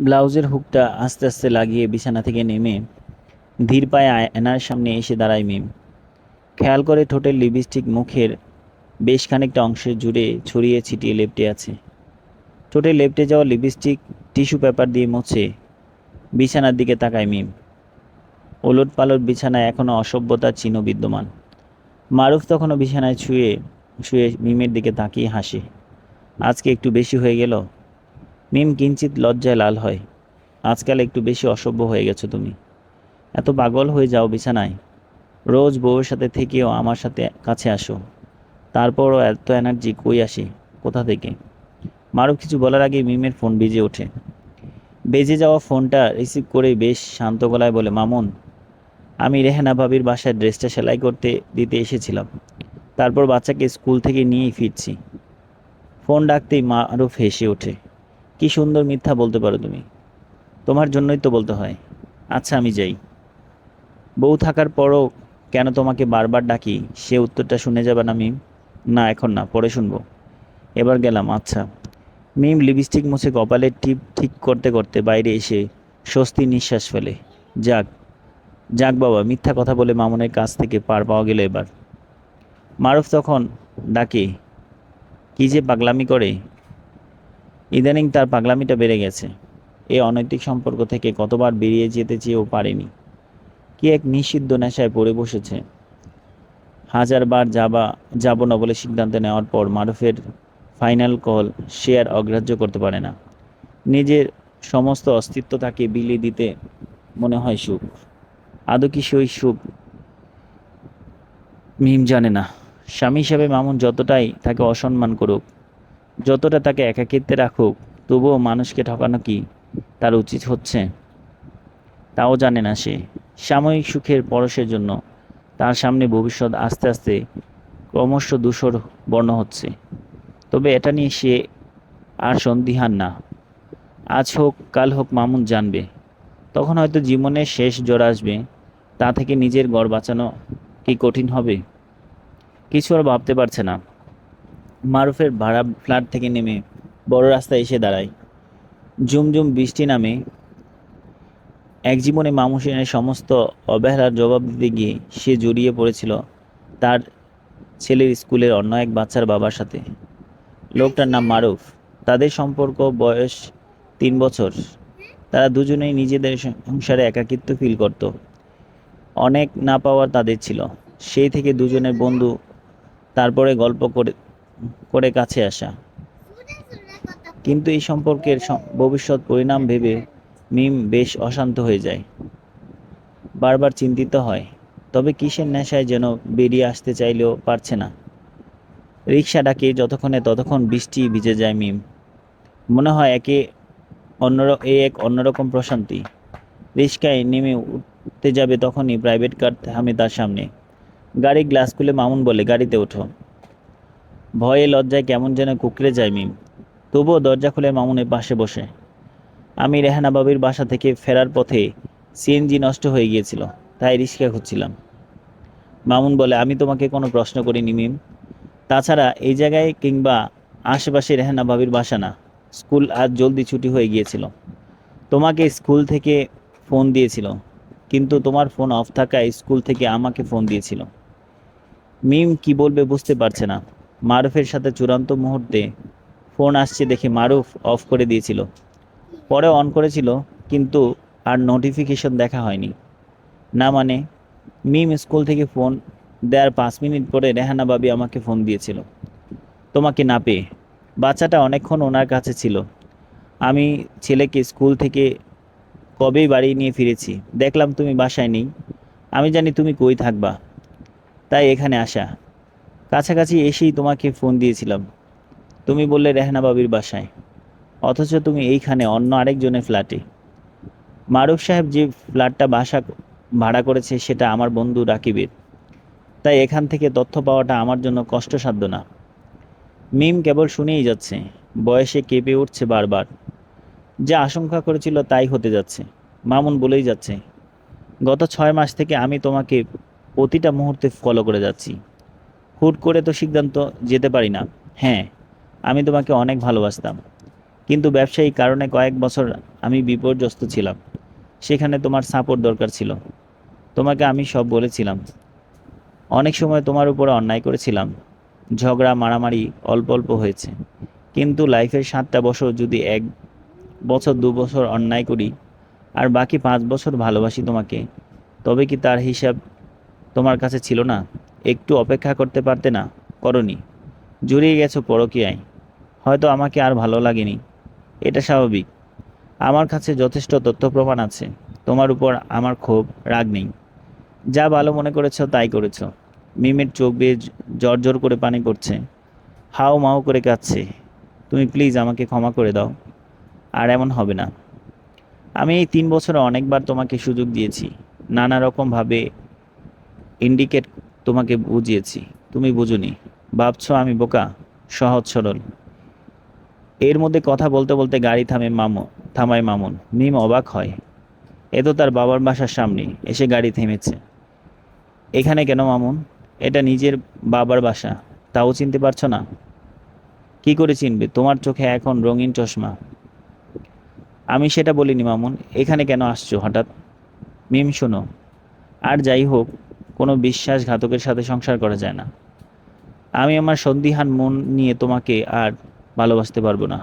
ব্লাউজের হুকটা আস্তে আস্তে লাগিয়ে বিছানা থেকে নেমে ধীর পায়ে আয়নার সামনে এসে দাঁড়ায় মিম। খেয়াল করে ঠোঁটের লিপস্টিক মুখের বেশ খানিকটা অংশে জুড়ে ছড়িয়ে ছিটিয়ে লেপ্টে আছে। ঠোঁটে লেপ্টে যাওয়া লিপস্টিক টিস্যু পেপার দিয়ে মুছে বিছানার দিকে তাকায় মিম। ওলট পালট বিছানায় এখনও অসভ্যতার চিহ্ন বিদ্যমান। মারুফ তখনও বিছানায় শুয়ে শুয়ে মিমের দিকে তাকিয়ে হাসে। আজকে একটু বেশি হয়ে গেল। মিম কিঞ্চিত লজ্জায় লাল হয়। আজকাল একটু বেশি অসভ্য হয়ে গেছো তুমি। এত পাগল হয়ে যাও বিছানায়। রোজ বউয়ের সাথে থেকেও আমার সাথে কাছে আসো, তারপরও এত এনার্জি কই আসে, কোথা থেকে? মারুফ কিছু বলার আগেই মিমের ফোন বেজে ওঠে। বেজে যাওয়া ফোনটা রিসিভ করে বেশ শান্ত গলায় বলে, মামুন, আমি রেহানা ভাবির বাসায় ড্রেসটা সেলাই করতে দিতে এসেছিলাম, তারপর বাচ্চাকে স্কুল থেকে নিয়েই ফিরছি। ফোন ডাকতেই মারুফ হেসে ওঠে। কি সুন্দর মিথ্যা বলতে পারো তুমি। তোমার জন্যই তো বলতে হয়। আচ্ছা, আমি যাই। বউ থাকার পরও কেন তোমাকে বারবার ডাকি, সে উত্তরটা শুনে যাবে না মিম? না, এখন না, পরে শুনবো। এবার গেলাম, আচ্ছা। মিম লিপস্টিক মুছে কপালের টিপ ঠিক করতে করতে বাইরে এসে স্বস্তি নিঃশ্বাস ফেলে। যাক, যাক বাবা, মিথ্যা কথা বলে মামুনের কাছ থেকে পার পাওয়া গেল এবার। মারুফ তখন ডাকে, কি যে পাগলামি করে। ইদানিং তার পাগলামিটা বেড়ে গেছে। এই অনৈতিক সম্পর্ক থেকে কতবার বেরিয়ে যেতে চেয়েও পারেনি। কি এক নিষিদ্ধ নেশায় পড়ে বসেছে। হাজারবার যাব না বলে সিদ্ধান্ত নেওয়ার পর মারুফের ফাইনাল কল সে আর অগ্রাহ্য করতে পারে না। নিজের সমস্ত অস্তিত্ব তাকে বিলিয়ে দিতে মনে হয় সুখ। আদৌ কি সেই সুখ মিম জানে না। স্বামী হিসাবে মামুন যতটাই তাকে অসম্মান করুক, যতটা তাকে একাকিত্বে রাখুক, তবুও মানুষকে ঠকানো কি তার উচিত হচ্ছে? তাও জানে না সে। সাময়িক সুখের পরশের জন্য তার সামনে ভবিষ্যৎ আস্তে আস্তে ক্রমশ ধূসর বর্ণ হচ্ছে। তবে এটা নিয়ে সে আর সন্দিহান না। আজ হোক কাল হোক মামুন জানবে। তখন হয়তো জীবনের শেষ জ্বর আসবে। তা থেকে নিজের গড় বাঁচানো কি কঠিন হবে? কিছু আর ভাবতে পারছে না। মারুফের ভাড়া ফ্ল্যাট থেকে নেমে বড় রাস্তায় এসে দাঁড়ায়। ঝুমঝুম বৃষ্টি নামে। এক জীবনে মামুসিনের সমস্ত অবহেলার জবাব দিতে গিয়ে সে জড়িয়ে পড়েছিল তার ছেলের স্কুলের অন্য এক বাচ্চার বাবার সাথে। লোকটার নাম মারুফ। তাদের সম্পর্ক বয়স 3 বছর। তারা দুজনেই নিজেদের সংসারে একাকিত্ব ফিল করত। অনেক না পাওয়ার তাদের ছিল। সেই থেকে দুজনের বন্ধু, তারপরে গল্প করে করে কাছে আসা। কিন্তু এই সম্পর্কের ভবিষ্যৎ পরিণাম ভেবে মিম বেশ অশান্ত হয়ে যায়। বারবার চিন্তিত হয়। তবে কিসের নেশায় যেন বেরিয়ে আসতে চাইলেও পারছে না। রিকশা ডাকে যতক্ষণে ততক্ষণ বৃষ্টি ভিজে যায় মিম। মনে হয় এক অন্যরকম প্রশান্তি। রিকশায় নেমে উঠতে যাবে তখনই প্রাইভেট কার থামে তার সামনে। গাড়ি গ্লাস খুলে মামুন বলে, গাড়িতে ওঠো। ভয়ে লজ্জায় কেমন যেন কুকড়ে যায় মিম। তবুও দরজা খুলে মামুনের পাশে বসে। আমি রেহানা বাবির বাসা থেকে ফেরার পথে সিএনজি নষ্ট হয়ে গিয়েছিল, তাই রিক্সা খুঁজছিলাম। মামুন বলে, আমি তোমাকে কোনো প্রশ্ন করিনি মিম। তাছাড়া এই জায়গায় কিংবা আশেপাশে রেহানা ভাবির বাসা না। স্কুল আজ জলদি ছুটি হয়ে গিয়েছিল। তোমাকে স্কুল থেকে ফোন দিয়েছিল, কিন্তু তোমার ফোন অফ থাকায় স্কুল থেকে আমাকে ফোন দিয়েছিল। মিম কি বলবে বুঝতে পারছে না। মারুফের সাথে চূড়ান্ত মুহূর্তে ফোন আসছে দেখে মারুফ অফ করে দিয়েছিল। পরে অন করেছিল, কিন্তু আর নোটিফিকেশন দেখা হয়নি। না মানে, মিম স্কুল থেকে ফোন দেওয়ার 5 মিনিট পরে রেহানা ভাবি আমাকে ফোন দিয়েছিল তোমাকে না পেয়ে। বাচ্চাটা অনেকক্ষণ ওনার কাছে ছিল। আমি ছেলেকে স্কুল থেকে কবেই বাড়ি নিয়ে ফিরেছি, দেখলাম তুমি বাসায় নেই। আমি জানি তুমি কই থাকবা, তাই এখানে আসা। কাছাকাছি এসেই তোমাকে ফোন দিয়েছিলাম। তুমি বললে রেহানা বাবির বাসায়, অথচ তুমি এইখানে অন্য আরেকজনের ফ্ল্যাটে। মারুফ সাহেব যে ফ্ল্যাটটা বাসা ভাড়া করেছে সেটা আমার বন্ধু রাকিবের, তাই এখান থেকে তথ্য পাওয়াটা আমার জন্য কষ্টসাধ্য না। মিম কেবল শুনেই যাচ্ছে। বয়সে কেঁপে উঠছে বারবার। যা আশঙ্কা করেছিল তাই হতে যাচ্ছে। মামুন বলেই যাচ্ছে, গত 6 মাস থেকে আমি তোমাকে প্রতিটা মুহূর্তে ফলো করে যাচ্ছি। হুট করে তো সিদ্ধান্ত যেতে পারি না। হ্যাঁ, আমি তোমাকে অনেক ভালোবাসতাম, কিন্তু ব্যবসায়িক কারণে কয়েক বছর আমি বিপর্যস্ত ছিলাম। সেখানে তোমার সাপোর্ট দরকার ছিল। তোমাকে আমি সব বলেছিলাম। অনেক সময় তোমার উপরে অন্যায় করেছিলাম। ঝগড়া মারামারি অল্প অল্প হয়েছে। কিন্তু লাইফের 7টা বছর যদি 1 বছর 2 বছর অন্যায় করি আর বাকি 5 বছর ভালোবাসি তোমাকে, তবে কি তার হিসাব তোমার কাছে ছিল না? একটু অপেক্ষা করতে পারতে না? করনি। জড়িয়ে গেছো পরকীয়ায়। হয়তো আমাকে আর ভালো লাগেনি। এটা স্বাভাবিক। আমার কাছে যথেষ্ট তথ্য প্রমাণ আছে। তোমার উপর আমার ক্ষোভ, রাগ নেই। যা ভালো মনে করেছো তাই করেছো। মিমের চোখ বেয়ে জর্জর করে পানি পড়ছে। হাও মাও করে কাঁদছে। তুমি প্লিজ আমাকে ক্ষমা করে দাও। আর এমন হবে না। আমি এই 3 বছরে অনেকবার তোমাকে সুযোগ দিয়েছি। নানা রকমভাবে ইন্ডিকেট তোমাকে বুঝিয়েছি। তুমি বুঝোনি। ভাবছো আমি বোকা, সহজ সরল। এর মধ্যে কথা বলতে বলতে গাড়ি থামায় মামুন। মিম অবাক হয়। এ তো তার বাবার বাসার সামনে। এসে গাড়ি থেমেছে। এখানে কেন মামুন? এটা নিজের বাবার বাসা। তাও চিনতে পারছো না? কি করে চিনবে? তোমার চোখে এখন রঙিন চশমা। আমি সেটা বলিনি মামুন। এখানে কেন আসছো হঠাৎ? মিম শোনো, আর যাই হোক, কোনো বিশ্বাসঘাতকের সাথে সংসার করা যায় না। আমি আমার সন্দিহান মন নিয়ে তোমাকে আর ভালোবাসতে পারবো না।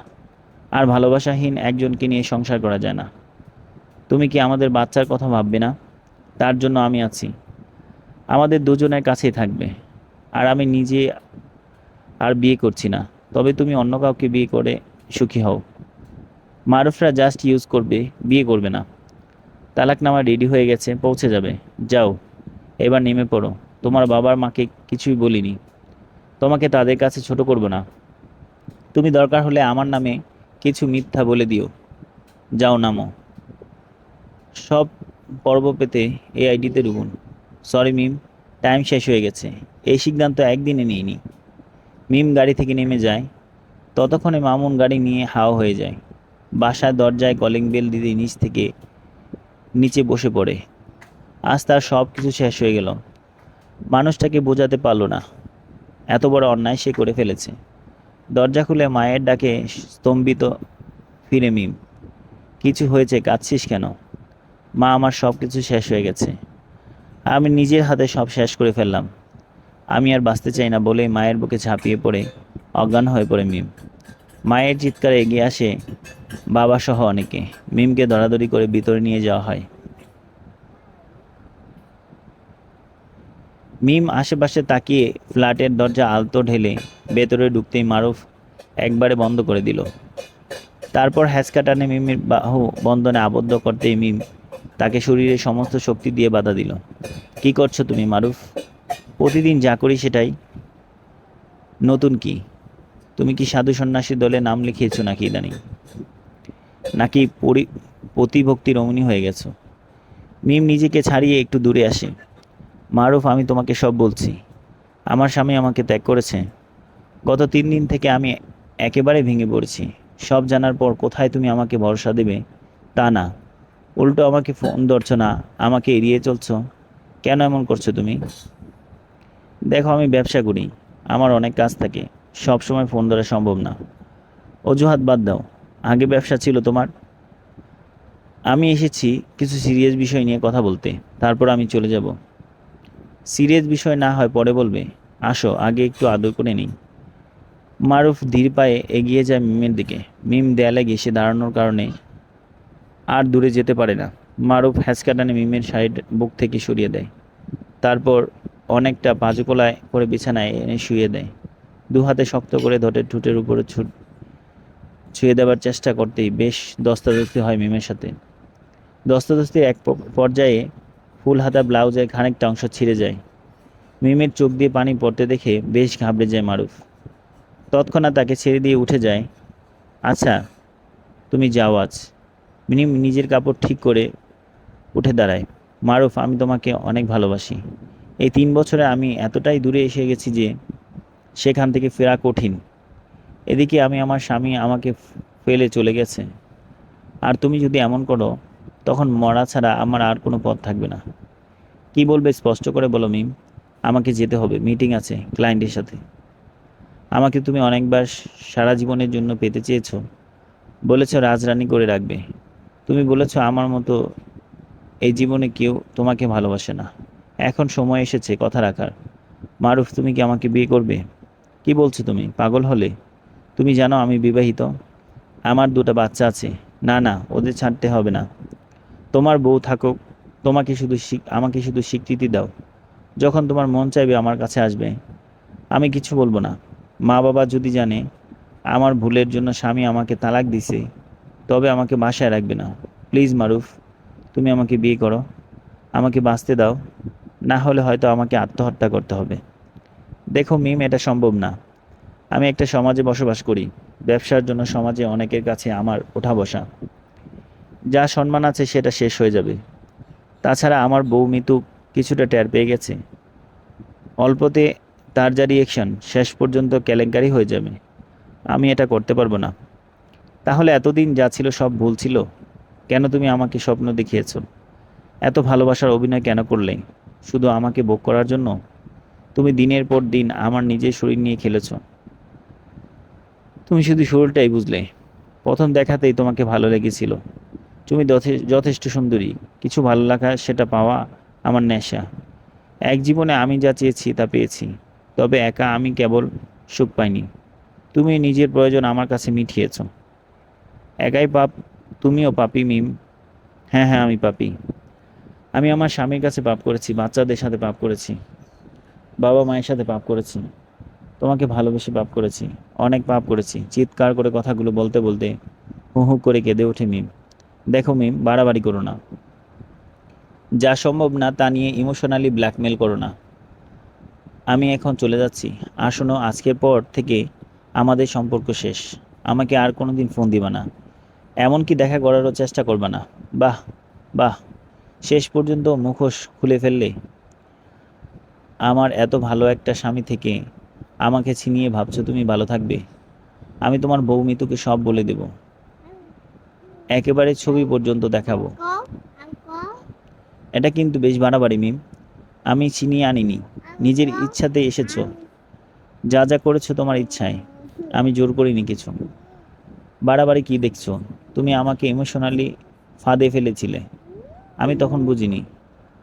আর ভালোবাসাহীন একজনকে নিয়ে সংসার করা যায় না। তুমি কি আমাদের বাচ্চার কথা ভাববে না? তার জন্য আমি আছি। আমাদের দুজনের কাছেই থাকবে। আর আমি নিজে আর বিয়ে করছি না। তবে তুমি অন্য কাউকে বিয়ে করে সুখী হও। মারুফরা জাস্ট ইউজ করবে, বিয়ে করবে না। তালাকনামা রেডি হয়ে গেছে, পৌঁছে যাবে। যাও, এবার নেমে পড়ো। তোমার বাবার মাকে কিছুই বলিনি। তোমাকে তাদের কাছে ছোট করব না। তুমি দরকার হলে আমার নামে কিছু মিথ্যা বলে দিও। যাও, নামো। সব পর্ব পেতে এই আইডিতে ঢুকুন। সরি মিম, টাইম শেষ হয়ে গেছে। এই সিদ্ধান্ত একদিনে নিইনি। মিম গাড়ি থেকে নেমে যায়। ততক্ষণে মামুন গাড়ি নিয়ে হাও হয়ে যায়। বাসার দরজায় কলিং বেল দিতে নিচে বসে পড়ে। আজ তার সব কিছু শেষ হয়ে গেল। মানুষটাকে বোঝাতে পারলো না এত বড় অন্যায় সে করে ফেলেছে। দরজা খুলে মায়ের ডাকে স্তম্ভিত ফিরে মিম। কিছু হয়েছে? কাঁদছিস কেন? মা, আমার সব কিছু শেষ হয়ে গেছে। আমি নিজের হাতে সব শেষ করে ফেললাম। আমি আর বাঁচতে চাই না বলেই মায়ের বুকে ঝাঁপিয়ে পড়ে অজ্ঞান হয়ে পড়ে মিম। মায়ের চিৎকারে এগিয়ে আসে বাবা সহ অনেকে। মিমকে ধরাধরি করে ভিতরে নিয়ে যাওয়া হয়। মিম আশেপাশে তাকিয়ে ফ্ল্যাটের দরজা আলতো ঢেলে ভেতরে ঢুকতেই মারুফ একবারে বন্ধ করে দিল। তারপর হ্যাঁচকা টানে মিমের বাহু বন্ধনে আবদ্ধ করতেই মিম তাকে শরীরে সমস্ত শক্তি দিয়ে বাধা দিল। কি করছো তুমি মারুফ? প্রতিদিন যা করি সেটাই। নতুন কি? তুমি কি সাধু সন্ন্যাসী দলে নাম লিখিয়েছো নাকি ইদানিং? নাকি প্রতিভক্তি রমণী হয়ে গেছো? মিম নিজেকে ছাড়িয়ে একটু দূরে আসে। মারুফ, আমি তোমাকে সব বলছি। আমার স্বামী আমাকে ত্যাগ করেছে। গত 3 দিন থেকে আমি একেবারে ভেঙে পড়েছি। সব জানার পর কোথায় তুমি আমাকে ভরসা দেবে তা না, উল্টো আমাকে ফোন ধরছো না, আমাকে এড়িয়ে চলছো। কেন এমন করছো তুমি? দেখো, আমি ব্যবসা করি। আমার অনেক কাজ থাকে। সব সময় ফোন ধরা সম্ভব না। অজুহাত বাদ দাও। আগে ব্যবসা ছিল তোমার। আমি এসেছি কিছু সিরিয়াস বিষয় নিয়ে কথা বলতে। তারপর আমি চলে যাব। সিরিয়াস বিষয় না হয় পরে বলবে। আসো, আগে একটু আদর করে নিই। মারুফ ধীর পায়ে এগিয়ে যায় মিমের দিকে। মিম দেয়ালে ঘেঁষে দাঁড়ানোর কারণে আর দূরে যেতে পারে না। মারুফ হ্যাঁচকা টানে মিমের শাড়ি বুক থেকে সরিয়ে দেয়। তারপর অনেকটা বাজুকলায় করে বিছানায় এনে শুয়ে দেয়। দু হাতে শক্ত করে ধরে ঠোঁটের উপরে ছুঁয়ে দেওয়ার চেষ্টা করতেই বেশ ধস্তাধস্তি হয় মিমের সাথে। ধস্তাধস্তির এক পর্যায়ে ফুল হাতা ব্লাউজের খানিকটা অংশ ছিঁড়ে যায়। মিমের চোখ দিয়ে পানি পড়তে দেখে বেশ ঘাবড়ে যায় মারুফ। তৎক্ষণাৎ তাকে ছেড়ে দিয়ে উঠে যায়। আচ্ছা, তুমি যাও আজ। মিম নিজের কাপড় ঠিক করে উঠে দাঁড়ায়। মারুফ, আমি তোমাকে অনেক ভালোবাসি। এই 3 বছরে আমি এতটাই দূরে এসে গেছি যে সেখান থেকে ফেরা কঠিন। এদিকে আমি আমার স্বামী আমাকে ফেলে চলে গেছে। আর তুমি যদি এমন করো, তখন মরা ছাড়া আমার আর কোনো পথ থাকবে না। কি বলবে স্পষ্ট করে বলো মিম। আমাকে যেতে হবে, মিটিং আছে ক্লায়েন্টের সাথে। আমাকে তুমি অনেকবার সারা জীবনের জন্য পেতে চেয়েছো। বলেছো রাজরানী করে রাখবে। তুমি বলেছো আমার মতো এই জীবনে কেউ তোমাকে ভালোবাসে না। এখন সময় এসেছে কথা রাখার। মারুফ, তুমি কি আমাকে বিয়ে করবে? কি বলছো তুমি? পাগল হলে? তুমি জানো আমি বিবাহিত, আমার দুটো বাচ্চা আছে। না না, ওদের ছাড়তে হবে না। তোমার বউ থাকুক, আমাকে শুধু স্বীকৃতি দাও। যখন তোমার মন চাইবে আমার কাছে আসবে, আমি কিছু বলবো না। মা বাবা যদি জানে আমার ভুলের জন্য স্বামী আমাকে তালাক দিছে, তবে আমাকে বাসায় রাখবে না। প্লিজ মারুফ, তুমি আমাকে বিয়ে করো, আমাকে বাঁচতে দাও। না হলে হয়তো আমাকে আত্মহত্যা করতে হবে। দেখো মিম, এটা সম্ভব না। আমি একটা সমাজে বসবাস করি। ব্যবসার জন্য সমাজে অনেকের কাছে আমার ওঠা বসা, যা সম্মান আছে সেটা শেষ হয়ে যাবে। তাছাড়া আমার বউ মিতু কিছুটা টের পেয়ে গেছে। অল্পতে তার যা রিয়েকশন, শেষ পর্যন্ত কেলেঙ্কারি হয়ে যাবে। আমি এটা করতে পারবো না। তাহলে এতদিন যা ছিল সব ভুল ছিল? কেন তুমি আমাকে স্বপ্ন দেখিয়েছো? এত ভালোবাসার অভিনয় কেন করলে? শুধু আমাকে ভোগ করার জন্য? তুমি দিনের পর দিন আমার নিজের শরীর নিয়ে খেলেছো। তুমি শুধু শরীরটাই বুঝলে। প্রথম দেখাতেই তোমাকে ভালো লেগেছিল। তুমি যথেষ্ট সুন্দরী। কিছু ভালো লাগা সেটা পাওয়া আমার নেশা। এক জীবনে আমি যা চেয়েছি তা পেয়েছি। তবে একা আমি কেবল সুখ পাইনি। তুমি নিজের প্রয়োজন আমার কাছে মিটিয়েছ। একাই পাপ? তুমিও পাপী মিম। হ্যাঁ হ্যাঁ, আমি পাপী। আমি আমার স্বামীর কাছে পাপ করেছি, বাচ্চাদের সাথে পাপ করেছি, বাবা মায়ের সাথে পাপ করেছি, তোমাকে ভালোবেসে পাপ করেছি, অনেক পাপ করেছি। চিৎকার করে কথাগুলো বলতে বলতে হু হু করে কেঁদে ওঠে মিম। দেখো মিম, বাড়াবাড়ি করো না। যা সম্ভব না তা নিয়ে ইমোশনালি ব্ল্যাকমেল করো না। আমি এখন চলে যাচ্ছি। আর শোনো, আজকের পর থেকে আমাদের সম্পর্ক শেষ। আমাকে আর কোনোদিন ফোন দিবা না, এমনকি দেখা করারও চেষ্টা করবা না। বাহ বাহ, শেষ পর্যন্ত মুখোশ খুলে ফেললে। আমার এত ভালো একটা স্বামী থেকে আমাকে ছিনিয়ে ভাবছো তুমি ভালো থাকবে? আমি তোমার বউ মিতুকে সব বলে দেব, একেবারে ছবি পর্যন্ত দেখাবো। এটা কিন্তু বেশ বাড়াবাড়ি মিম। আমি ছিনিয়ে আনিনি, নিজের ইচ্ছাতে এসেছো। যা যা করেছো তোমার ইচ্ছায়, আমি জোর করিনি কিছু। বাড়াবাড়ি কি দেখছো? তুমি আমাকে ইমোশনালি ফাঁদে ফেলেছিলে, আমি তখন বুঝিনি।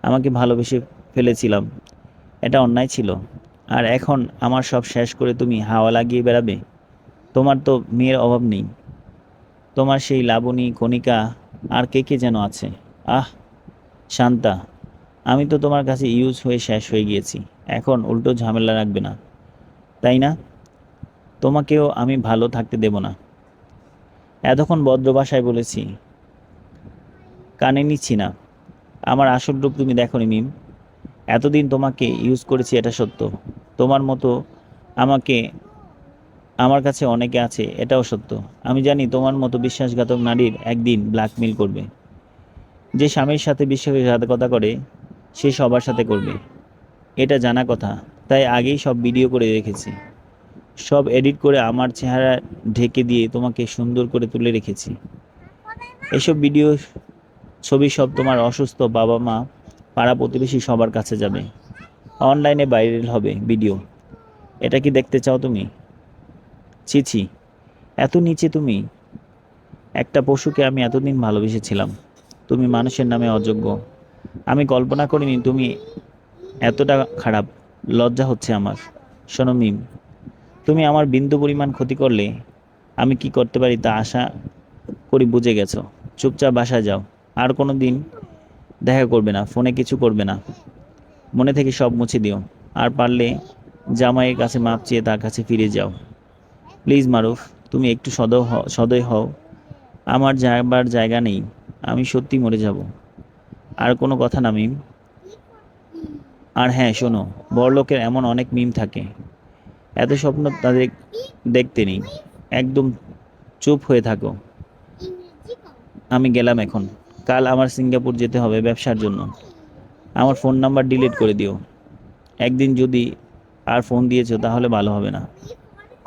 আমাকে ভালোবেসে ফেলেছিলাম, এটা অন্যায় ছিল। আর এখন আমার সব শেষ করে তুমি হাওয়া লাগিয়ে বেড়াবে? তোমার তো মেয়ের অভাব নেই। তোমার সেই লাবণী, কণিকা, আর কে কে যেন আছে। আহ শান্তা, আমি তো তোমার কাছে ইউজ হয়ে শেষ হয়ে গিয়েছি। এখন উল্টো ঝামেলা রাখবে না, তাই না? তোমাকেও আমি ভালো থাকতে দেব না। এতক্ষণ ভদ্র ভাষায় বলেছি, কানে নিচ্ছি না। আমার আসল রূপ তুমি দেখোনি মিম। এতদিন তোমাকে ইউজ করেছি, এটা সত্য। তোমার মতো আমাকে আমার কাছে অনেকে আছে, এটাও সত্য। আমি জানি তোমার মতো বিশ্বাসঘাতক নারীর একদিন ব্ল্যাকমেল করবে। যে স্বামীর সাথে বিশ্বাসঘাতকতা করে সে সবার সাথে করবে, এটা জানা কথা। তাই আগেই সব ভিডিও করে রেখেছি, সব এডিট করে আমার চেহারা ঢেকে দিয়ে তোমাকে সুন্দর করে তুলে রেখেছি। এসব ভিডিও, ছবি সব তোমার অসুস্থ বাবা মা, পাড়া প্রতিবেশী সবার কাছে যাবে। অনলাইনে ভাইরাল হবে ভিডিও। এটা কি দেখতে চাও তুমি? ছি ছি, এত নিচে তুমি! একটা পশুকে আমি এতদিন ভালোবেসেছিলাম, তুমি মানুষের নামে অযোগ্য। আমি কল্পনা করিনি তুমি এতটা খারাপ। লজ্জা হচ্ছে আমার। শোনো মিম, তুমি আমার বিন্দু পরিমাণ ক্ষতি করলে আমি কি করতে পারি তা আশা করি বুঝে গেছো। চুপচাপ বাসায় যাও। আর কোনো দিন দেখা করবে না, ফোনে কিছু করবে না। মনে থেকে সব মুছে দিও। আর পারলে জামাইয়ের কাছে মাপ চেয়ে তার কাছে ফিরে যাও। প্লিজ মারুফ, তুমি একটু সদয় হও। আমার যাবার জায়গা নেই, আমি সত্যি মরে যাব। আর কোনো কথা না মিম। আর হ্যাঁ শোনো, বড়লোকের এমন অনেক মিম থাকে, এত স্বপ্ন তাদের দেখতে নেই। একদম চুপ হয়ে থাকো। আমি গেলাম এখন। কাল আমার সিঙ্গাপুর যেতে হবে ব্যবসার জন্য। আমার ফোন নাম্বার ডিলিট করে দিও। একদিন যদি আর ফোন দিয়েছো তাহলে ভালো হবে না।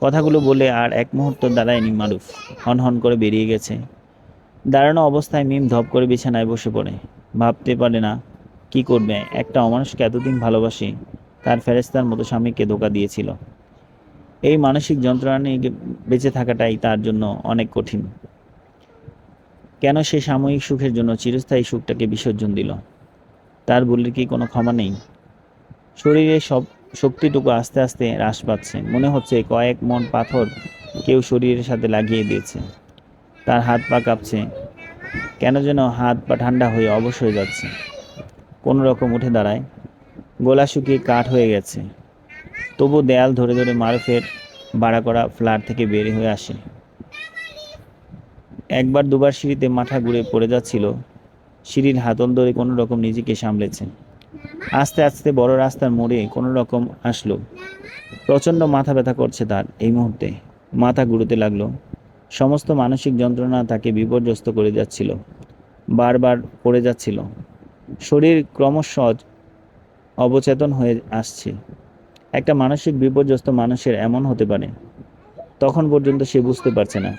কথাগুলো বলে আর এক মুহূর্ত দাঁড়ায়নি মারুফ, হন হন করে বেরিয়ে গেছে। দাঁড়ানো অবস্থায় মিম ধপ করে বিছানায় বসে পড়ে। ভাবতে পারে না কি করবে। একটা অমানুষকে এতদিন ভালোবাসে, তার ফেরেশতার মতো স্বামীকে ধোঁকা দিয়েছিল। এই মানসিক যন্ত্রণা নিয়ে বেঁচে থাকাটাই তার জন্য অনেক কঠিন। কেন সে সাময়িক সুখের জন্য চিরস্থায়ী সুখটাকে বিসর্জন দিল? তার ভুলের কি কোনো ক্ষমা নেই? শরীরের সব শক্তিটুকু আস্তে আস্তে হ্রাস পাচ্ছে, মনে হচ্ছে কয়েক মণ পাথর কেউ শরীরের সাথে লাগিয়ে দিয়েছে। তার হাত পা কাঁপছে, কেন যেন হাত পা ঠান্ডা হয়ে অবশ হয়ে যাচ্ছে। কোনো রকম উঠে দাঁড়ায়, গলা শুকিয়ে কাঠ হয়ে গেছে, তবু দেয়াল ধরে ধরে মারুফের ভাড়া করা ফ্ল্যাট থেকে বের হয়ে আসে। একবার দুবার সিঁড়িতে মাথা ঘুরে পড়ে যাচ্ছিল, সিঁড়ির হাতল ধরে কোনো রকম নিজেকে সামলেছে। আস্তে আস্তে বড় রাস্তার মোড়ে কোনো রকম আসলো। প্রচণ্ড মাথা ব্যথা করছে তার এই মুহূর্তে, মাথা ঘুরতে লাগলো। সমস্ত মানসিক যন্ত্রণা তাকে বিপর্যস্ত করে যাচ্ছিল, বারবার পড়ে যাচ্ছিল। শরীর ক্রমশ অবচেতন হয়ে আসছে। একটা মানসিক বিপর্যস্ত মানুষের এমন হতে পারে, তখন পর্যন্ত সে বুঝতে পারছে না।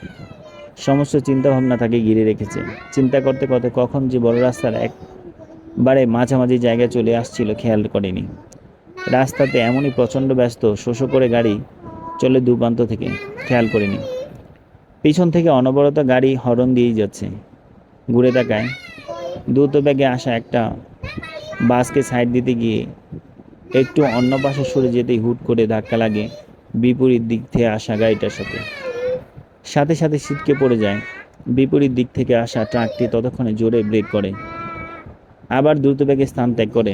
সমস্ত চিন্তাভাবনা তাকে ঘিরে রেখেছে। চিন্তা করতে করতে কখন যে বড় রাস্তার একবারে মাঝামাঝি জায়গায় চলে আসছিল খেয়াল করেনি। রাস্তাতে এমনই প্রচণ্ড ব্যস্ত, শোষো করে গাড়ি চলে দুপ্রান্ত থেকে, খেয়াল করেনি। পিছন থেকে অনবরত গাড়ি হর্ন দিয়েই যাচ্ছে। ঘুরে তাকায়, দ্রুত বেগে আসা একটা বাসকে সাইড দিতে গিয়ে একটু অন্য পাশে সরে যেতেই হুট করে ধাক্কা লাগে বিপরীত দিক থেকে আসা গাড়িটার সাথে। সাথে সাথে ছিটকে পড়ে যায়। বিপরীত দিক থেকে আসা ট্রাকটি ততক্ষণে জোরে ব্রেক করে, আবার দ্রুত বেগে স্থান ত্যাগ করে।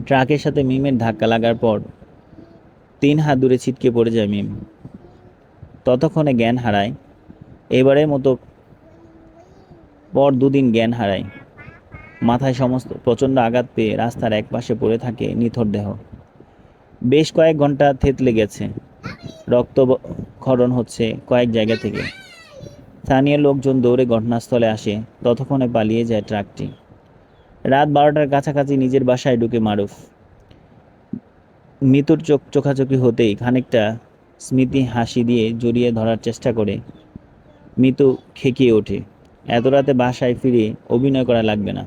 ট্রাকের সাথে মিমের ধাক্কা লাগার পর 3 হাত দূরে ছিটকে পড়ে যায় মিম। ততক্ষণে জ্ঞান হারায়। এবারের মতো পর 2 দিন জ্ঞান হারায়। মাথায় সমস্ত প্রচণ্ড আঘাত পেয়ে রাস্তার একপাশে পড়ে থাকে নিথর দেহ। বেশ কয়েক ঘন্টা থেতলে গেছে, রক্তক্ষরণ হচ্ছে কয়েক জায়গা থেকে। স্থানীয় লোকজন দৌড়ে ঘটনাস্থলে আসে, ততক্ষণে পালিয়ে যায় ট্রাকটি। রাত 12টার কাছাকাছি নিজের বাসায় ঢুকে মারুফ। মৃত্যুর চোখাচোখি হতেই খানিকটা স্মৃতি হাসি দিয়ে জড়িয়ে ধরার চেষ্টা করে। মৃত্যু খেকিয়ে ওঠে, এত রাতে বাসায় ফিরে অভিনয় করা লাগবে না,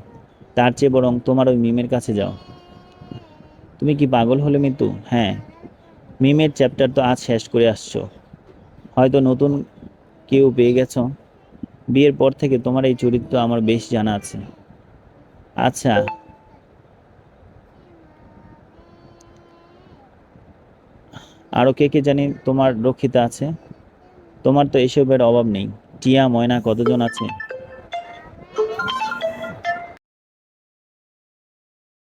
তার চেয়ে বরং তোমার ওই মিমের কাছে যাও। তুমি কি পাগল হলে মৃত্যু? হ্যাঁ, মিমের চ্যাপ্টার তো আজ শেষ করে আসছো, হয়তো নতুন কেউ পেয়ে গেছ। বিয়ের পর থেকে তোমার এই চরিত্র আমার বেশ জানা আছে। আচ্ছা, আরও কে কে জানি তোমার রক্ষিতা আছে? তোমার তো এসবের অভাব নেই। টিয়া, ময়না কতজন আছে।